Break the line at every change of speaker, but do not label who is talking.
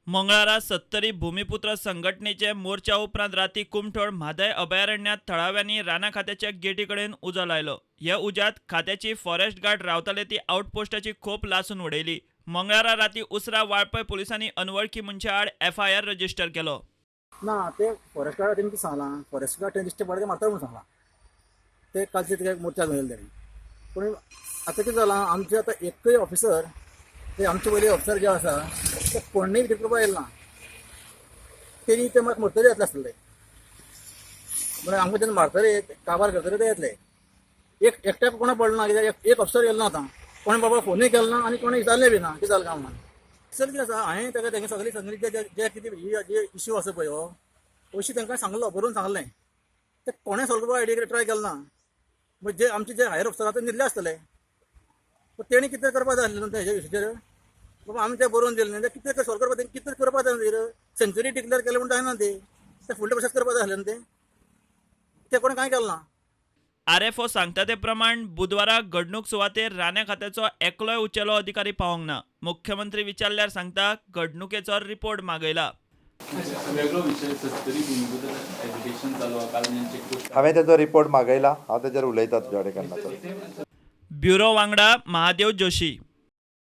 मंगळारा सत्तरी भूमिपुत्र संघटनेचे मोर्चा उपरांत राती कुमठोळ म्हादय अभयारण्यात थळाव्यांनी राना खात्याच्या गेटी कडेन उजो लायलो. ह्या उज्यात खात्याची फॉरेस्ट गार्ड रावताले ती आउटपोस्टाची खोप लासून उडयली. मंगळारा राती उसरा वाळपय पुलिसांनी अनवळखी मनशा आड FIR रजिस्टर केलो.
ना ते फॉरेस्ट गार्ड तेमकां सांगलां, फॉरेस्ट गार्ड दिश्टी पडटा ते मारता म्हणून सांगलां. ते कालचे ते मोर्चा घालले तेणी. पूण आतां कितें जालां, आमचे आतां एकय ऑफिसर ते आमचे पयले ऑफिसर जे आसा ते कोणूय कितें करपाक येयले ना. तेणी ते म्हाका मरतले येतले आसतले, म्हळ्यार आमकां जेन्ना मारतले काबार करतले ते येतले. एकट्याक कोणा पडलो ना, कित्याक एक ऑफिसर येयलो ना आतां. कोणें बाबा फोनूय केलो ना आनी कोणें विचारलें बी ना कितें जालें काय म्हणून. सर कितें आसा, हांवें तेंगे सगळी जे कितें जे इश्यू आसा पळय हो अशी तांकां सांगलो, बरोवन सांगलें. ते कोणें सॉल्व करपाक आयडिया ट्राय केलो ना. म्हणजे जे आमचे जे हायर ऑफिसर आतां न्हिदले आसतले, पूण तेणी कितें करपाक जाय आसलें तेजे विशयाचेर. बाबा आमी तें बरोवन दिलें न्ही, कितें सॉल्व करपाक कितें करपाक जाय न्ही. सेंच्युरी डिक्लेअर केलें म्हणून जायना ते फुडले प्रोसेस करपाक जाय आसलें न्ही. ते कोणें कांय केलें ना.
RFO सांगता ते प्रमाण बुधवारा घडणूक सुवातेर रान्या खात्याचो एकलोय उंचेलो अधिकारी पावोंक ना. मुख्यमंत्री विचारल्यार सांगता घडणुकेचो रिपोर्ट मागयला.
वेगळो विशय सत्तरी भूमिपुत्र एज्युकेशन चालू आहा. काल जेंचे पोस्ट
हांवें तेजो रिपोर्ट मागयला. हांव तेजेर उलयतां तुज्या कडेन केन्ना तरी.
ब्युरो वांगडा महादेव जोशी.